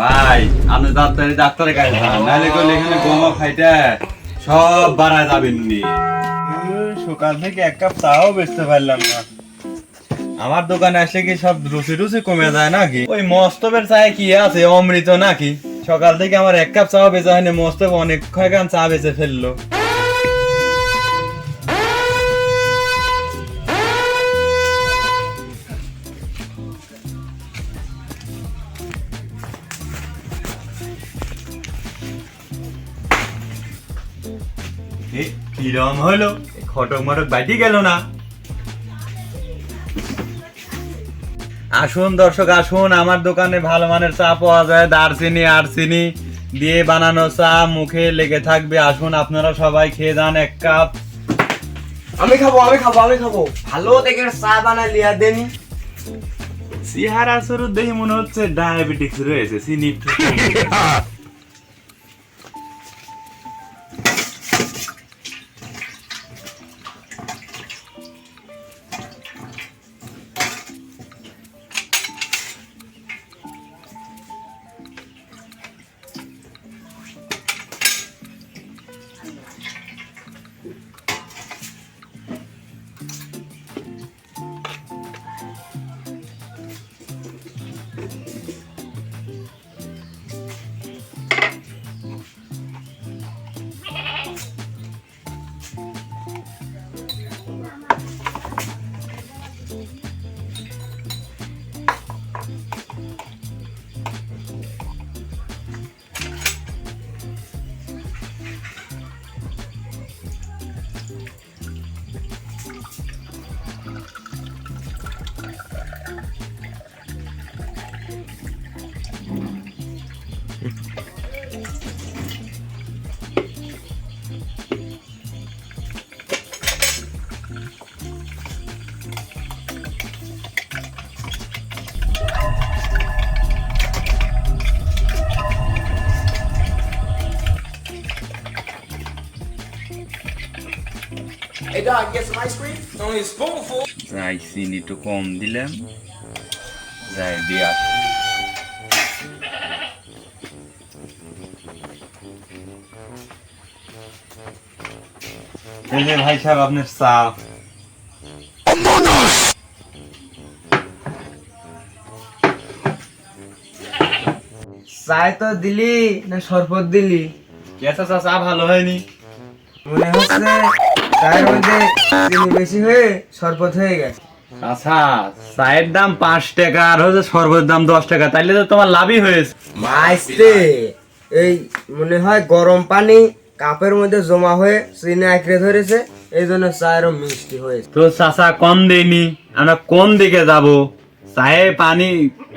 ভাই আপনি ডাক্তারের কাছে যান, নাহলে করলে এখানে গোমা খাইতে সব বাড়ায় যাবেন নি। সকাল থেকে এক কাপ চাও বেচতে পারলাম না। আমার দোকানে আসলে কি সব রুচি রুচি কমে যায় নাকি? ওই মস্তবের চায়ে কি আছে, অমৃত নাকি? সকাল থেকে আমার এক কাপ চাও বেচা হয়নি, মস্তব অনেক কয়েকখান চা বেচে ফেললো। কিরম হলো, খটক মটক বাইটি গেল না? আসুন দর্শক আসুন, আমার দোকানে ভালো মানের চা পাওয়া যায়, দারচিনি আর চিনি দিয়ে বানানো চা, মুখে লেগে থাকবে। আসুন আপনারা সবাই খেয়ে যান এক কাপ। আমি খাবো ভালো দেখে চা বানাই লিয়া দেন। চেহারা শুরু দেখি মনে হচ্ছে ডায়াবেটিস রয়েছে, চিনি Hey dog, get some ice cream? Only a spoonful. যাই, চিনি একটু কম দিলাম, যাই দিয়া ভাই সাহেব আপনার চা। চায় তো দিলি না শরবত দিলি? কেসা চা, চা ভালো হয়নি। মনে হচ্ছে চায়ের মধ্যে চিনি বেশি হয়ে শরবত হয়ে গেছে। আচ্ছা, চায়ের দাম 5 টাকা আর হচ্ছে শরবতের দাম 10 টাকা, তাইলে তো তোমার লাভই হয়েছে। মাইস্তে এই মনে হয় গরম পানি কাপের মধ্যে জমা হয়ে চিনি আঁকড়ে ধরেছে, এই জন্য চায়েরও মিষ্টি হয়েছে। তো চাচা কম দেয়নি, আমরা কোন দিকে যাব? চায়ে পানি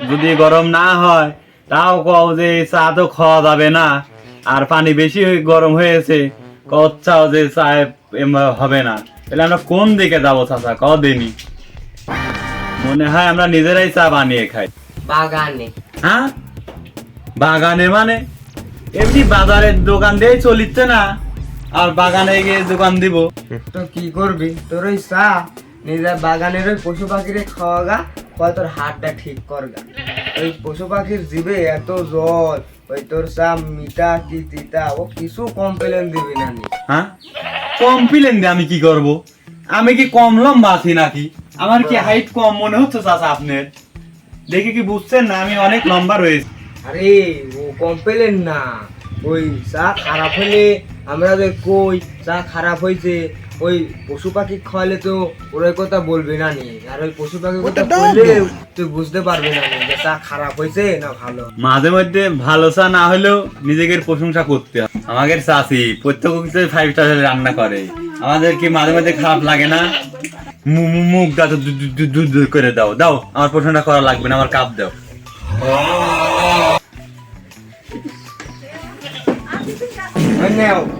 যদি গরম না হয় তাও কও যে চা তো খাওয়া যাবে না, আর পানি বেশি গরম হয়েছে কচ্ছাও যে চায়ে হবে না, তাহলে আমরা কোন দিকে যাবো চাচা? ক দেনি, মনে হয় আমরা নিজেরাই চা বানিয়ে খাই। বাগানে? হ্যাঁ বাগানে মানে এমনি বাজারের দোকান দিয়েই চলিচ্ছে না, আর বাগানে গিয়ে দোকান দিব? তো কি করবি, তোর ওই চা নিজের বাগানের ওই পশু পাখিরে খাওয়া গা, কয় তোর হাতটা ঠিক কর গা। ওই পশু পাখির জিভে এত জল, ওই তোর চা মিঠা কি তিতা, ও কিছু কমপ্লেন দিবি না নি। হ্যাঁ কমপ্লেন দিয়ে আমি কি করব? আমি কি কম লম্বা আছি নাকি? আমার কি হাইট কম মনে হচ্ছে চাচা আপনার? দেখে কি বুঝছেন না আমি অনেক লম্বা রয়েছি? আরে ও কমপ্লেন না, ওই চা খারাপ হলে আমরা যে কই চা খারাপ হয়েছে, ওই পশু পাখি খাওয়ালে তো ওর কথা বলবি না নি, আর ওই পশু পাখির কথা বললে তুই বুঝতে পারবি না নি যে চা খারাপ হয়েছে না ভালো। মাঝে মধ্যে ভালো চা না হলেও নিজেদের প্রশংসা করতে হয়। আমাদের চাচি প্রত্যেক 5 স্টার রান্না করে, আমাদের কি মাঝে মধ্যে খারাপ লাগে না? মুখ দাও দুধ করে দাও, দাও আমার প্রশংসা করা লাগবে না, আমার কাপ দাও।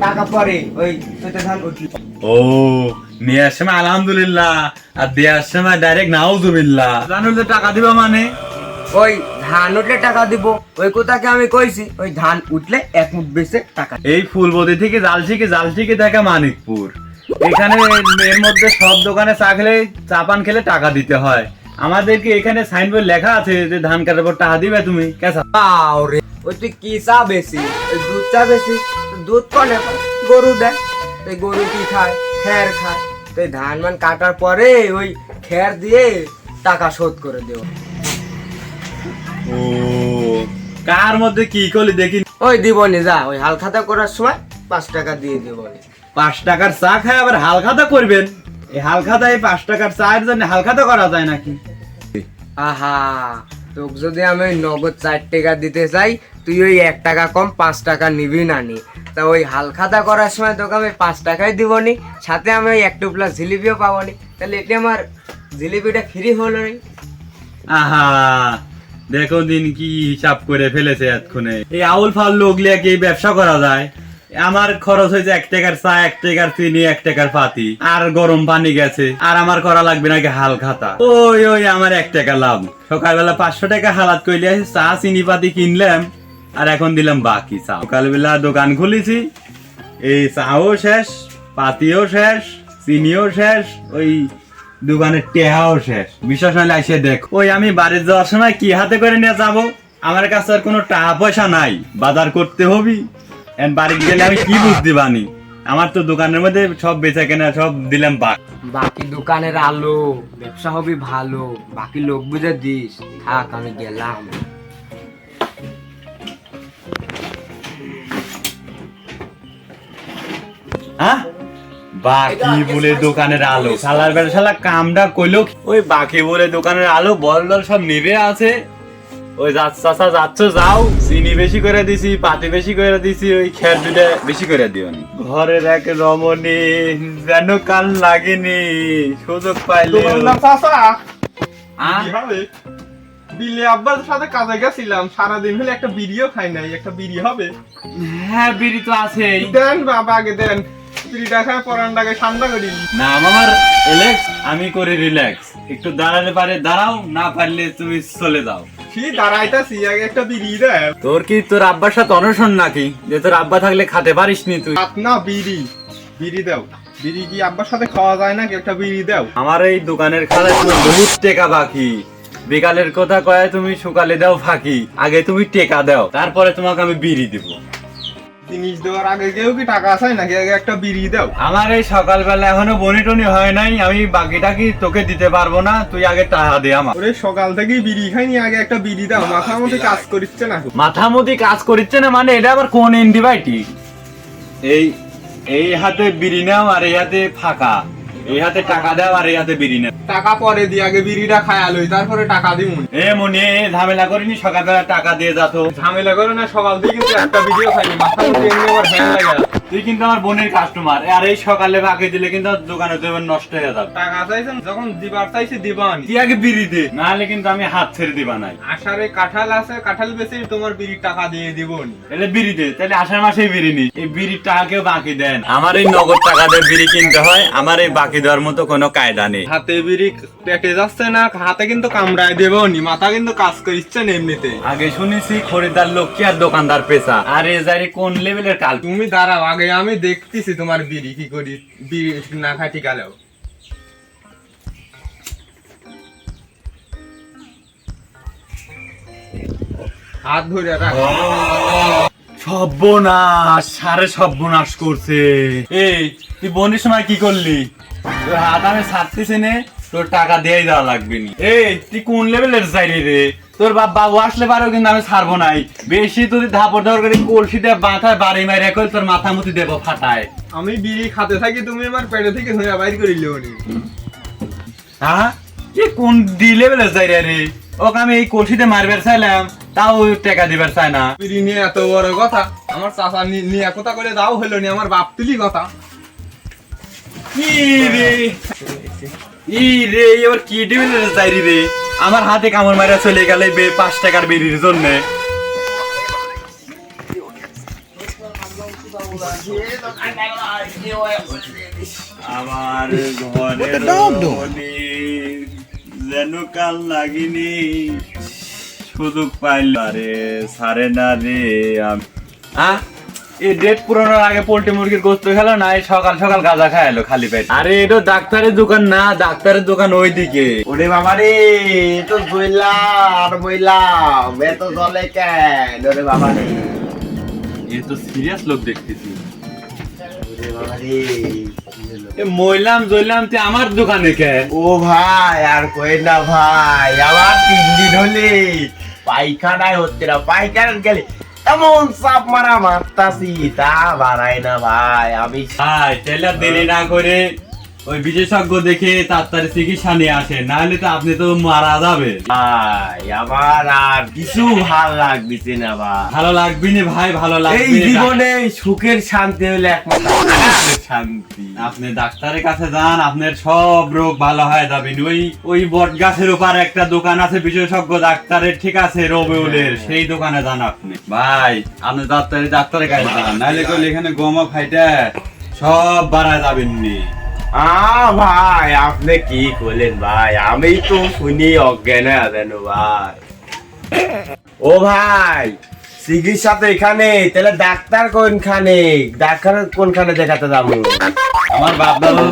টাকা পরে ওই সেটা ধান উঠলি। ও নেওয়ার সময় আলহামদুলিল্লাহ আর দেওয়ার সময় ডাইরেক্ট নাউজুবিল্লাহ, জানুলে টাকা দিবা মানে? ওই ধান উঠলে টাকা দিব, ওই কোথাকে আমি কইছি ওই ধান উঠলে 1 মুঠ বেচে টাকা। এই ফুলবদি থেকে জালসিকে থেকে মানিকপুর, এখানে এর মধ্যে সব দোকানে চা খেলে, চা পান খেলে টাকা দিতে হয়। আমাদেরকে এখানে সাইনবোর্ড লেখা আছে যে ধান কাটার পর টাকা দিবে তুমি কেসা? ওই তুই কি চা বেশি দুধ চা বেশি দুধ কনে পায়? গরু দেয়। এই গরু কি খায়? খ্যার খায়। তো এই ধান মান কাটার পরে ওই খ্যার দিয়ে টাকা শোধ করে দেব। ও কার মধ্যে কি করলি দেখি। ওই দিবনি যা, ওই হাল খাতা করার সময় 5 টাকা দিয়ে দেবনি। 5 টাকার চা খায় আবার হালখাতা করবেন? এই হালখাতায় 5 টাকার চায়ের জন্য হালখাতা করা যায় নাকি? আহা, তোকে যদি আমি ওই নগদ 4 টাকা দিতে চাই, তুই ওই 1 টাকা কম 5 টাকা নিবি না নি। তা ওই হাল খাতা করার সময় তোকে আমি 5 টাকাই দিবনি, সাথে আমি ওই 1 টুকরা জিলিপিও পাবনি। তাহলে এটা আমার জিলিপিটা ফ্রি হলো নি। আহা দেখো দিন কি হিসাব করে ফেলেছে এতক্ষণে। এই আউল ফাউল লোক লিয়ে কি ব্যবসা করা যায়? আমার খরচ হয়েছে 1 টাকার চা, 1 টাকার চিনি, 1 টাকার পাতি, আর গরম পানি গেছে, আর আমার করা লাগবে নাকি হাল খাতা? ওই ওই আমার 1 টাকা লাভ। সকালবেলা 500 টাকা হালাত কইলে চা চিনি পাতি কিনলাম, আর এখন দিলাম বাকি চা। সকালবেলা দোকান খুলেছি, এই চাও শেষ, পাতিও শেষ, চিনিও শেষ, ওই দোকানের টেহাও শেষ। বিশ্বাস হলে এসে দেখ। ওই আমি বাড়ি যাওয়ার সময় কি হাতে করে নিয়ে যাব? আমার কাছে আর কোনো টাকা পয়সা নাই, বাজার করতে হবি। বাড়ি গেলে আমি কি বুঝতে পারি? আমার তো দোকানের মধ্যে সব বেচা কেনা সব দিলাম বাকি দোকানের আলো, ব্যবসা হবে ভালো, বাকি লোক বুঝে দিস। থাক আমি গেলাম। হ্যাঁ বাকি বলে দোকানের আলো, শালার বেলা শালা কামটা কইলো। ওই বাকি বলে দোকানের আলো বল সব নিভে আছে। ওই চাচা যাচ্ছ যাও, চিনি বেশি করে দিছি, পাতি বেশি করে দিছি, ওই খের দুটা বেশি করে দিও। ঘরের এক রমণী যেন কাল লাগেনি, সুযোগ পাইলে। বিলে আব্বার সাথে কাজে গেছিলাম, সারাদিন হলে একটা বিড়িও খাই নাই। একটা বিড়ি হবে? হ্যাঁ বিড়ি তো আছে। দেন বাবা, আগে দেন। বিড়িটা খায় পরানটাকে ঠান্ডা করি। না আমার রিল্যাক্স, আমি করি রিল্যাক্স। একটু দাঁড়ালে পারে দাঁড়াও, না পারলে তুমি চলে যাও। কি দাঁড়াইতাছি, আগে একটা বিড়ি দেয়। তোর কি তোর আব্বার সাথে অনশন নাকি, যে তোর আব্বা থাকলে খাতে পারিস নি তুই? না বিড়ি, বিড়ি দাও। বিড়ি কি আব্বার সাথে খাওয়া যায় নাকি? একটা বিড়ি দাও। আমার এই দোকানের খালায় তুমি বহুত টেকা বাকি। বিকালের কথা কয়ে তুমি সকালে দাও ফাঁকি, আগে তুমি টেকা দাও, তারপরে তোমাকে আমি বিড়ি দিব। জিনিস দেওয়ার আগে কেউ কি টাকা আছে নাকি? আগে একটা বিড়ি দাও। আমার এই সকালবেলা এখনো বনি টনি হয় নাই, আমি বাকিটা কি তোকে দিতে পারবো না, তুই আগে টাকা দে আমার। ওরে সকাল থেকেই বিড়ি খাইনি, আগে একটা বিড়ি দাও। মাথার মধ্যে কাজ করিচ্ছে না। মাথা মতি কাজ করিচ্ছে না মানে? এটা আবার কোন এন্টিবায়োটিক? এই হাতে বিড়ি নাও, আর এই হাতে ফাঁকা। এই হাতে টাকা দাও, আর এই হাতে বিড়ি নাও। টাকা পরে দি, আগে বিড়িটা খায়া লই, তারপরে টাকা দিই। এ মনে ঝামেলা করিনি, সকালবেলা টাকা দিয়ে যাতো। ঝামেলা করে না, সকাল থেকে কিন্তু একটা ভিডিও খাইনি। মাথা মধ্যে এমনি আমার হ্যাং লাগে। তুই কিন্তু আমার বোনের কাস্টমার, আর এই সকালে বাকি দিলে কিন্তু দোকানে তো নষ্ট হয়ে যাবে। টাকা চাইছেন যখন দিবার চাইছি দিবানি। তুই আগে বিড়ি দে, নাহলে কিন্তু আমি হাত ছেড়ে দিবা নাই। আষাঢ়ে কাঁঠাল আছে, কাঁঠাল বেশি তোমার বিড়ির টাকা দিয়ে দিবনি। তাহলে বিড়ি দে, তাহলে আষাঢ় মাসেই বিড়ি নি। এই বিড়ির টাকা কেউ বাকি দেন? আমার এই নগদ টাকা দিয়ে বিড়ি কিনতে হয়, আমার এই বাকি দেওয়ার মতো কোনো কায়দা নেই। হাতে বিড়ি পেটে যাচ্ছে না, হাতে কিন্তু কামড়ায় দেবনি, মাথা কিন্তু কাজ করিচ্ছে না এমনিতে। আগে শুনেছি খরিদার লক্ষ্মী আর দোকানদার পেশা, আর এ জারি কোন লেভেলের কাল। তুমি দাঁড়াও, আগে আমি দেখতেছি তোমার বিড়ি কি করি। বিড়ি না খাই ঠিক আলো। হাত ধরে রাখ। সর্বনাশ, সারে সর্বনাশ করছে। এই তুই বোনের সময় কি করলি? তোর হাত আমি ছাড়তেছি নে, তোর টাকা দিয়ে দেওয়া লাগবে নি। এই তুই কোন লেভেলের চাইলি রে? তোর বাবু আসলে পারো, কিন্তু আমি ছাড়বো নাই। বেশি যদি ধাপড় ধাপড় করে কলসিতে মাথায় বাড়ি মারে কল, তোর মাথা মুতি দেবো ফাটায়। আমি বিড়ি খাতে থাকি, তুমি আমার পেটে থেকে ধরে বাইর করে লিওনি। হ্যাঁ কি কোন ডি লেভেলের চাই রে? ওকে আমি এই কলসিতে মারবার চাইলাম, তাও টাকা দিবার চাই না। বিড়ি নিয়ে এত বড় কথা, আমার চাচা নিয়ে কথা করে দাও হলো নি, আমার বাপ তুলি কথা। এবার কি লেভেলের চাই রে? আমার হাতে কামড় মারা চলে গেলে 5 টাকার বিড়ির জন্য। আমার ঘরে যেন কাল লাগিনি, সুযোগ পাইল রে সারে না রে। এই ডেট পুরোনোর আগে পোল্ট্রি মুরগির গোস্ত খেলো না, এই সকাল সকাল গাঁজা খায় এলো খালি পেট। আরে এটা ডাক্তারের দোকান না, ডাক্তারের দোকান ওইদিকে। ওরে বাবা রে, তো বইলাম বইলাম এত জলে কেন? ওরে বাবা রে, এ তো সিরিয়াস লোক দেখতেছি। ওরে বাবা রে, এ মইলাম জইলাম তে আমার দোকানে কে? ও ভাই আর কই না ভাই, আমার 3 দিন হলে পায়খানায় হচ্ছে না। পায়খানা গেলে এমন চাপ মারা মারতাছি, তা বাড়াই না ভাই। আমি ভাই তাহলে আর দেরি না করে ওই বিশেষজ্ঞ দেখে তাড়াতাড়ি চিকিৎসা নিয়ে আসে, নাহলে তো আপনি তো মারা যাবে। ভাই আমার আর কিছু ভাল লাগতেছে না ভাই। ভালো লাগবে না ভাই, ভালো লাগবে এই জীবনে সুখের শান্তি হলে একমাত্র শান্তি। আপনি ডাক্তারের কাছে যান, আপনার সব রোগ ভালো হয়ে যাবে। ওই বট গাছের উপর একটা দোকান আছে বিশেষজ্ঞ ডাক্তারের, ঠিক আছে, রবিউলের, সেই দোকানে যান আপনি। ভাই আপনি ডাক্তারের কাছে যান, নাহলে করলে এখানে গোমা খাইটা সব বাড়ায় যাবেন নি। ভাই আপনি কি করলেন ভাই? আমি তো শুনি অজ্ঞান হয়ে গেল ভাই। ও ভাই, চিকিৎসা তো এখানে, তাহলে ডাক্তার কোনখানে? ডাক্তার কোনখানে দেখাতে যাবো? আমার বাপ দাদা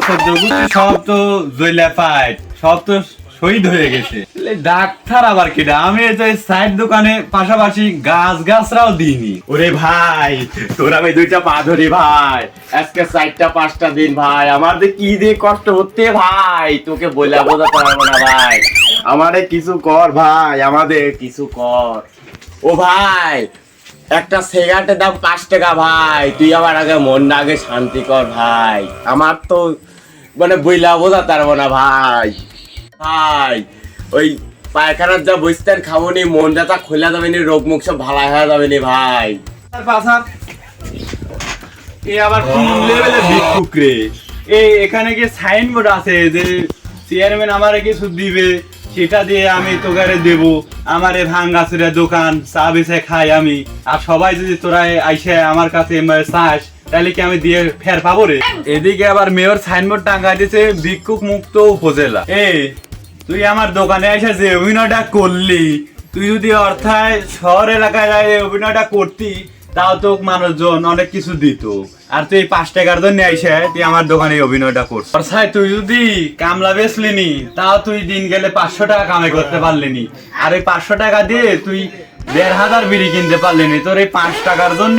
সব তো জইলা পাইট, সব তো শহীদ হয়ে গেছে। ডাক্তার আবার কিনা? আমি এই যে সাইড দোকানে পাশাপাশি গাছরাও দিইনি। ওরে ভাই, তোর আমি 2টা পা ধরি ভাই, আজকে 4টা 5টা দিন ভাই, আমাদের কি দিয়ে কষ্ট হচ্ছে ভাই, তোকে বলে বোঝাতে পারবো না ভাই। আমারে কিছু কর ভাই, আমাদের কিছু কর। ও ভাই, একটা সিগারেটের দাম 5 টাকা ভাই, তুই আমার আগে মনটা আগে শান্তি কর ভাই। আমার তো মানে বইলা বোঝাতে পারবো না ভাই। ভাই ওই পায়খানার যা বসতেন খাবনি, মনটা তা খোলা যাবে নি, রোগ মুখ সব ভালো হয়ে যাবে নি ভাই। এ আবার কোন লেভেলে ভিক্ষুক রে? এখানে কি সাইনবোর্ড আছে যে চেয়ারম্যান আমারে কিছু দিবে, সেটা দিয়ে আমি তোকারে দেব? আমার এ ভাঙ্গাচুরা দোকান, চা বেচে খাই আমি, আর সবাই যদি তোরা আইসে আমার কাছে চাস, তাহলে কি আমি দিয়ে ফের পাবো রে? এদিকে আবার মেয়র সাইনবোর্ড টাঙ্গাই দিয়েছে ভিক্ষুক মুক্ত উপজেলা। তুই আমার দোকানে এসে যে অভিনয়টা করলি, তুই যদি অর্থাৎ শহর এলাকায় অভিনয়টা করতি, তাও তো মানুষজন অনেক কিছু দিত। আর তুই 5 টাকার জন্য আইসে তুই আমার দোকানে অভিনয়টা করছিস। অর্থাৎ তুই যদি কামলা বেচলিনি, তাও তুই দিন গেলে 500 টাকা কামাই করতে পারলিনি। আর এই 500 টাকা দিয়ে তুই 1500 বিড়ি কিনতে পারলিনি। তোর এই 5 টাকার জন্য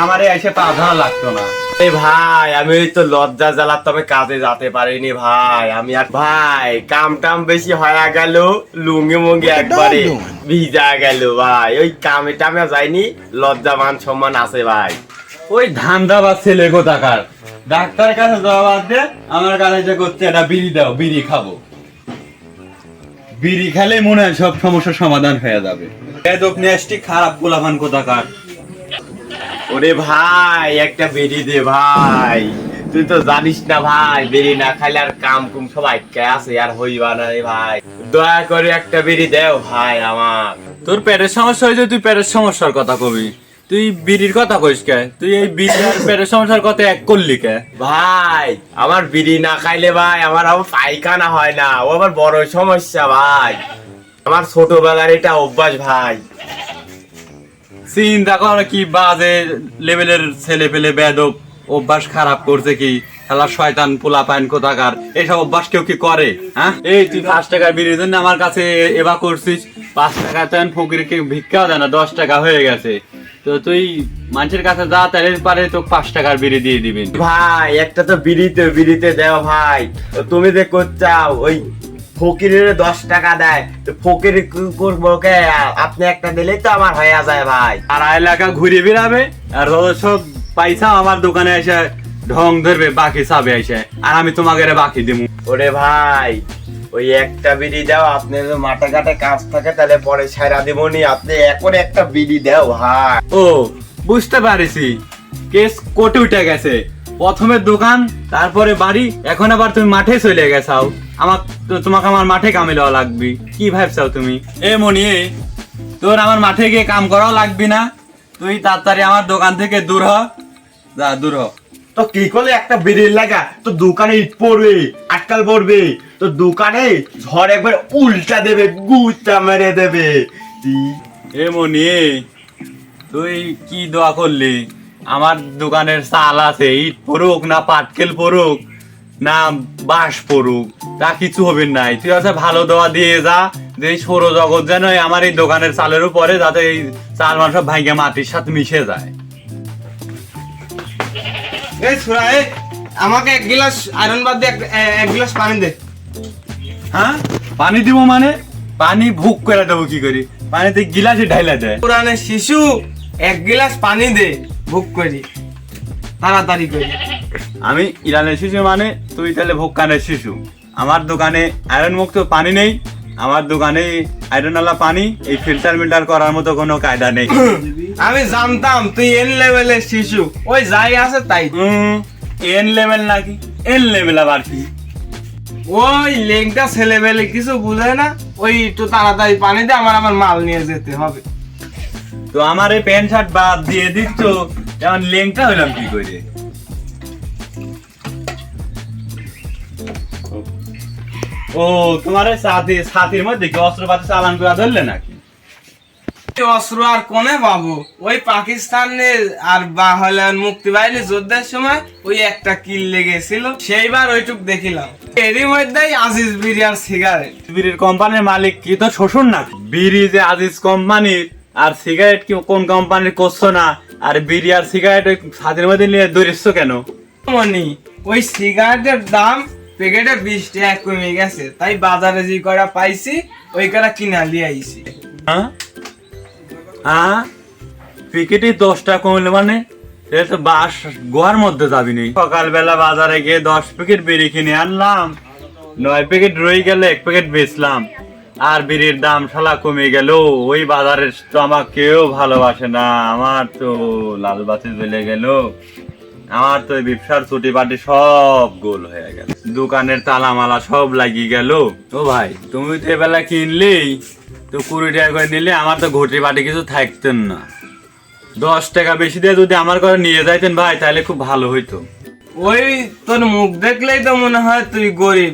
আমার এসে 5,000 লাগতো না। এই ভাই, আমি ওই তো লজ্জা জ্বালার তবে কাজে যেতে পারিনি ভাই। আমি আর ভাই কাম টাম বেশি হয়ে গেল, লুঙ্গি মুঙ্গি একবারে ভিজা গেল ভাই। ওই কামে টামে যাইনি, লজ্জা মান সম্মান আছে ভাই। ওই ধান্দাবাজ ছেলে কোথাকার, ডাক্তারের কাছে যাওয়া বাদ দে, আমার কাছে যে করতে একটা বিড়ি দাও, বিড়ি খাবো। বিড়ি খেলে মনে হয় সব সমস্যার সমাধান হয়ে যাবে। খারাপ গোলাপান কোথাকার। ওরে ভাই, একটা বেরি দে ভাই, তুই তো জানিস না ভাই, বেরি না খাইলে আর কাম কুম সবাই কে আছে আর হইবা না রে ভাই। দয়া করে একটা বেরি দেও ভাই আমার। তোর পেটের সমস্যা হয়েছে, তুই পেটের সমস্যার কথা কবি, তুই বিড়ির কথা কইস কে? তুই এই বিড়ি আর পেটের সমস্যার কথা এক করলি কে? ভাই আমার বিড়ি না খাইলে ভাই আমার আবার পায়খানা হয় না, ও আবার বড় সমস্যা ভাই। আমার ছোটবেলার এটা অভ্যাস ভাই। চিন্তা কর কি বাজে লেভেলের ছেলে পেলে বেদব অভ্যাস খারাপ করছে কি খেলার শয়তান পোলা পাইন কোথাকার। এইসব অভ্যাস কেউ কি করে? হ্যাঁ, এই তুই 5 টাকার বিড়ির জন্য আমার কাছে এবার করছিস। 5 টাকা তো ফকিরকে ভিক্ষাও দেয় না, 10 টাকা হয়ে গেছে। তো তুই মানুষের কাছে যা, তাহলে পারে তো 5 টাকার বিড়ি দিয়ে দিবেন। ভাই একটা তো বিড়িতে দেও ভাই। তো তুমি যে করছাও ওই ফকিরের 10 টাকা দেয়, তো ফকির করবো কে? আপনি একটা দিলেই তো আমার হয়ে যায় ভাই। আর এলাকা ঘুরে বেড়াবে, আর সব পয়সা আমার দোকানে এসে ঢং ধরবে, বাকি চাবে এসে, আর আমি তোমাকে বাকি দিব। ওরে ভাই, ওই একটা বিড়ি দাও, আপনি মাঠে ঘাটে কাজ থাকে তাহলে পরে সারা দেবনি, আপনি এখন একটা বিড়ি দাও ভাই। ও বুঝতে পারিছি, কেস কোর্টে উঠে গেছে। প্রথমে দোকান, তারপরে বাড়ি, এখন আবার তুমি মাঠে চলে গেছাও। তোমাকে আমার মাঠে কামে দেওয়া লাগবে, কি ভাবছাও তুমি? এ মনি, তোর আমার মাঠে গিয়ে কাম করাও লাগবি না, তুই তাড়াতাড়ি আমার দোকান থেকে দূর হ, যা দূর হ। তো কি করলে একটা বিড়ির লাগা তো দোকানে ইট পড়বে, আটকাল পড়বে, তো দোকানে ঝড় একবার উল্টা দেবে, গুতা মেরে দেবে। এ মনি, তুই কি দোয়া করলি? আমার দোকানের চাল আছে, ইট পড়ুক না পাটকেল পড়ুক না বাঁশ পড়ুক, তা কিছু হবে নাই। তুই আছে ভালো দোয়া দিয়ে যা, যে এই সৌরজগৎ যেন আমার এই দোকানের চালের উপরে যাতে এই চাল মাল সব ভাঙ্গে মাটির সাথে মিশে যায়। এই ছোড়া, এই আমাকে এক গ্লাস আয়রন বাদ দিয়ে এক গ্লাস পানি দে। হ্যাঁ, পানি দিব মানে? পানি ভুক করে দেবো কি করি? পানিতে গিলাসে ঢাইলা দেয়। পুরানের শিশু, এক গ্লাস পানি দে, ভুক করি তাড়াতাড়ি করি। আমি ইরানের শিশু মানে তুই তাহলে ভোক্কানের শিশু। আমার দোকানে আয়রন মুক্ত পানি নেই, আমার দোকানে আয়রনওয়ালা পানি, এই ফিল্টার মিল্টার করার মতো কোনো কায়দা নেই। আমি জানতাম তুই এন লেভেলের শিশু, ওই যাই আছে তাই। এন লেভেল নাকি? এন লেভেল আবার কি? ওই লেংটা ছেলেবেলে কিছু বুঝে না, ওই একটু তাড়াতাড়ি পানি দে, আমার মাল নিয়ে যেতে হবে। তো আমার এই প্যান্ট শার্ট বাদ দিয়ে দিচ্ছ, যেমন লেংটা হইলাম কি করে? ও, তোমার সাথীর মধ্যে কি অস্ত্রপাতি চালান করে ধরলে নাকি? অস্ত্র আর কোনে বাবু, ওই পাকিস্তানে আর মুক্তি বাহিনী যুদ্ধের সময় ওই একটা কিল লেগেছিল, সেইবার ওইটুক দেখিলাম। এরই মধ্যেই আজিজ বিড়ি আর সিগারেট। বিড়ির কোম্পানির মালিক কি তো শ্বশুর না? বিড়ি যে আজিজ কোম্পানির, আর সিগারেট কি কোন কোম্পানির করছো না? আর বিড়ি আর সিগারেট ওই সাথীর মধ্যে নিয়ে দৌড়িচ্ছ কেন? মনি, ওই সিগারেটের দাম প্যাকেটে 20 টাকা কমে গেছে, তাই বাজারে যে কয়টা পাইছি ওই কয়টা কিনা লিয়ে আইছি। হ্যাঁ হ্যাঁ, প্যাকেটে 10 টাকা কমলে মানে এটা তো বাস গোয়ার মধ্যে যাবি নি। সকালবেলা বাজারে গিয়ে 10 প্যাকেট বিড়ি কিনে আনলাম, 9 প্যাকেট রয়ে গেল, 1 প্যাকেট বেচলাম, আর বিড়ির দাম শালা কমে গেল। ওই বাজারের তো আমাকে কেউ ভালোবাসে না, আমার তো লাল বাতি জ্বলে গেল, আমার তো ব্যবসার ছুটি পাটি সব গোল হয়ে গেল, দোকানের তালা মালা সব লাগিয়ে গেল। ও ভাই, তুমি তো এবেলা কিনলেই তো 20 টাকা করে নিলে, আমার তো ঘটি বাটি কিছু থাকতেন না। 10 টাকা বেশি দিয়ে যদি আমার ঘরে নিয়ে যাইতেন ভাই, তাহলে খুব ভালো হইতো। ওই তোর মুখ দেখলেই তো মনে হয় তুই গরিব।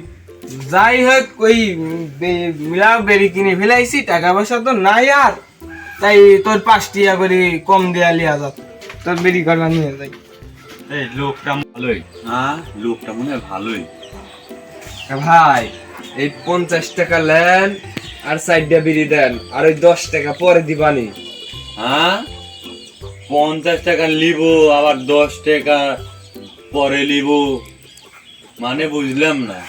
যাই হোক, ওই মিলাও বেরি কিনে ফেলাইছি, টাকা পয়সা তো নাই আর, তাই তোর 5 টাকা করে কম দেয়া লিয়া যা, তোর বেরি করবা নিয়ে যাই। এই লোকটা ভালোই, হ্যাঁ লোকটা মনে হয় ভালোই। ভাই, এই 50 টাকা নেন আর 4টা বিড়ি দেন, আর ওই 10 টাকা পরে দিবানি। হ্যাঁ, 50 টাকা লিব আবার 10 টাকা পরে লিব, মানে বুঝলাম না।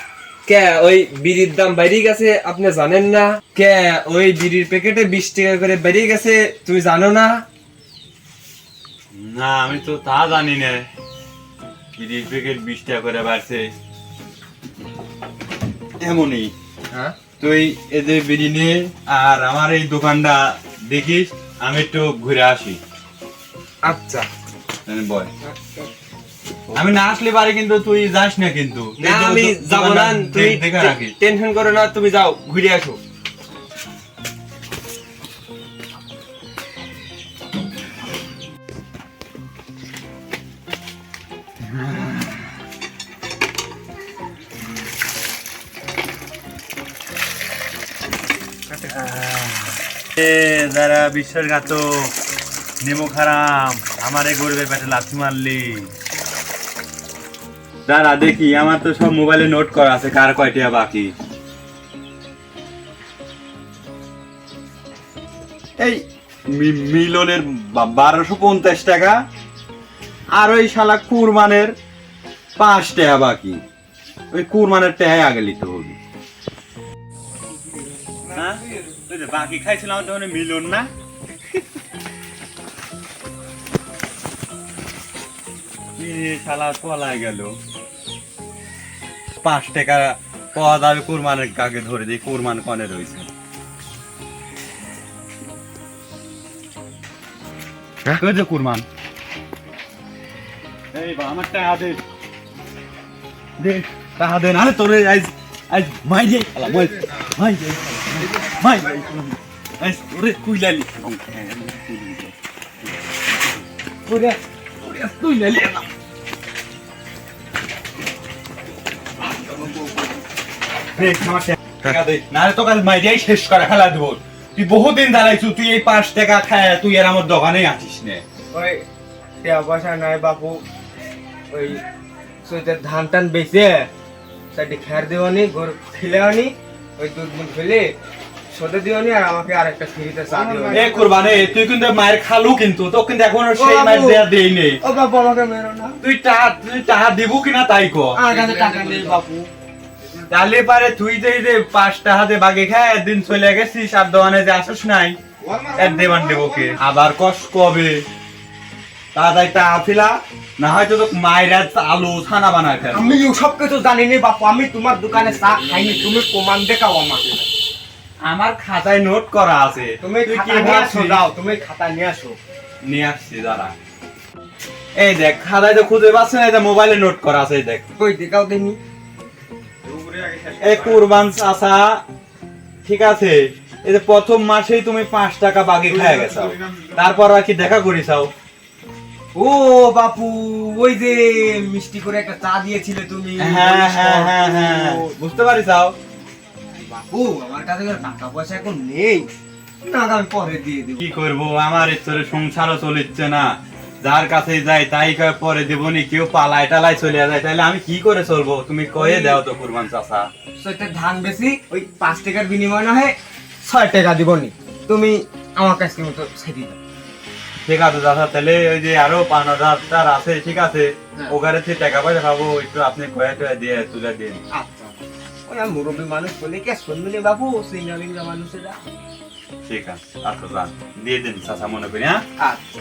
কে ওই বিড়ির দাম বেড়ে গেছে আপনি জানেন না? কে ওই বিড়ির প্যাকেটে 20 টাকা করে বেড়ে গেছে তুমি জানো না? না, আমি তো তা জানি না। বিড়ির প্যাকেট 20 টাকা করে বাড়ছে এমনই। হ্যাঁ, তুই এদের বিড়ি নিয়ে আর আমার এই দোকানটা দেখিস, আমি একটু ঘুরে আসি। আচ্ছা। বল, আমি না আসলে পারি কিন্তু তুই যাস না কিন্তু। না, আমি যাব না, তুমি দেখে রাখিস। টেনশন করো না, তুমি যাও ঘুরে আসো। যারা বিশ্বাসঘাতক, নেমো খারাপ, আমার এই গরিবের পেটে লাথি মারলি। দাঁড়া দেখি, আমার তো সব মোবাইলে নোট করা আছে কার কয়টা বাকি। এই মিলনের 1250 টাকা, আর ওই শালা কুরমানের 5 টাকা বাকি। ওই কুরমানের টাকা আগে নিতে হবে। হ্যাঁ, বাকি খাইছিলাম তখন মিলন না। শালা পলা গেল। 5 টাকা পাওয়া যাবে কুরমানের কাকে ধরে দিই, কুরমান কনে রয়েছে। কুরমান, এই বা আমার টাকা দে, দে টাকা দে, নাহলে তোরে আজ আজ মাই যাই, মাই যাই, মাই যাই, আজ তোরে কুইলালি, ওরে কুইলালি না। নাহলে তো কাল মাইরিয়াই শেষ করে ফেলা দেবো। তুই বহুদিন দাঁড়াইছু, তুই এই 5 টাকা খায় তুই আর আমার দোকানে আসিস নে। ওই টাকা পয়সা নাই বাপু, ওই সইতে ধান টান বেচে সাইডে খের দেওয়ানি, গরু খেলেওয়ানি, ওই দুধ মুখ ফেলে সোদে দিওনি, আর আমাকে আরেকটা ফ্রিতে চা দিওনি। এ কুরবানি, তুই কিন্তু মায়ের খালু, কিন্তু তো কিন্তু এখনো সেই মায়ের দেয়া দেই নেই। ও বাপু আমাকে মেরো না, তুই টাকা দিব কিনা তাই কো। আমার কাছে টাকা নেই বাপু। তাহলে পারে তুই যে এই যে 5 টাকা দিয়ে বাগে খায় একদিন চলে গেছিস, আর দোকানে যে আসিস নাই, এর দেবান দেবো কে? আবার কষ্ট কবে তাড়াতাড়ি টাকা ফিলা, না হয়তো তো মায়ের আলু ছানা বানায় ফেল। আমি সব কিছু জানি নি বাপু, আমি তোমার দোকানে চা খাইনি, তুমি প্রমাণ দেখাও আমাকে। আমার খাতায় নোট করা আছে, তুমি তুই খাতা কি নিয়ে আসো, ভাবছিস? যাও তুমি খাতা নিয়ে আসো। নিয়ে আসছি দাঁড়া। এই দেখ খাতায় তো খুঁজে পাচ্ছে না, এই যে মোবাইলে নোট করা আছে, এই দেখ। কই দেখাও দেনি। এই কুরবান চাচা, ঠিক আছে, এই যে প্রথম মাসেই তুমি 5 টাকা বাগে খায় গেছো, তারপর আর কি দেখা করিসাও? ও বাপু, ওই যে মিষ্টি করে একটা চা দিয়েছিলে তুমি। হ্যাঁ হ্যাঁ হ্যাঁ হ্যাঁ, বুঝতে পারিসাও? বাপু আমার কাছে তো টাকা পয়সা এখন নেই, না আমি পরে দিয়ে দেবো। কি করবো, আমার ইচ্ছরে সংসারও চলিচ্ছে না, যার কাছে যাই তাই কয় পরে দেবনি, কেউ পালায় টালায় চলে যায়, তাহলে আমি কি করে চলবো? তুমি কয়ে দাও তো কুরবান চাচা। সেটা ধান বেশি, ওই 5 টাকার বিনিময় না হয় 6 টাকা দিবনি, তুমি আমার কাছে মতো ছেড়ে দাও। ঠিক আছে চাচা, তাহলে ওই যে আরো 5,000 আছে, ঠিক আছে, ওখানে থেকে টাকা পয়সা পাবো, একটু আপনি কয়ে টয়ে দিয়ে তুলে দিন। আচ্ছা, ওই আমি মুরব্বী মানুষ বলে কি আর শুনবি না বাপু, সিঙ্গা মানুষেরা। ঠিক আছে, আচ্ছা যান, দিয়ে দিন চাচা মনে করি। হ্যাঁ আচ্ছা।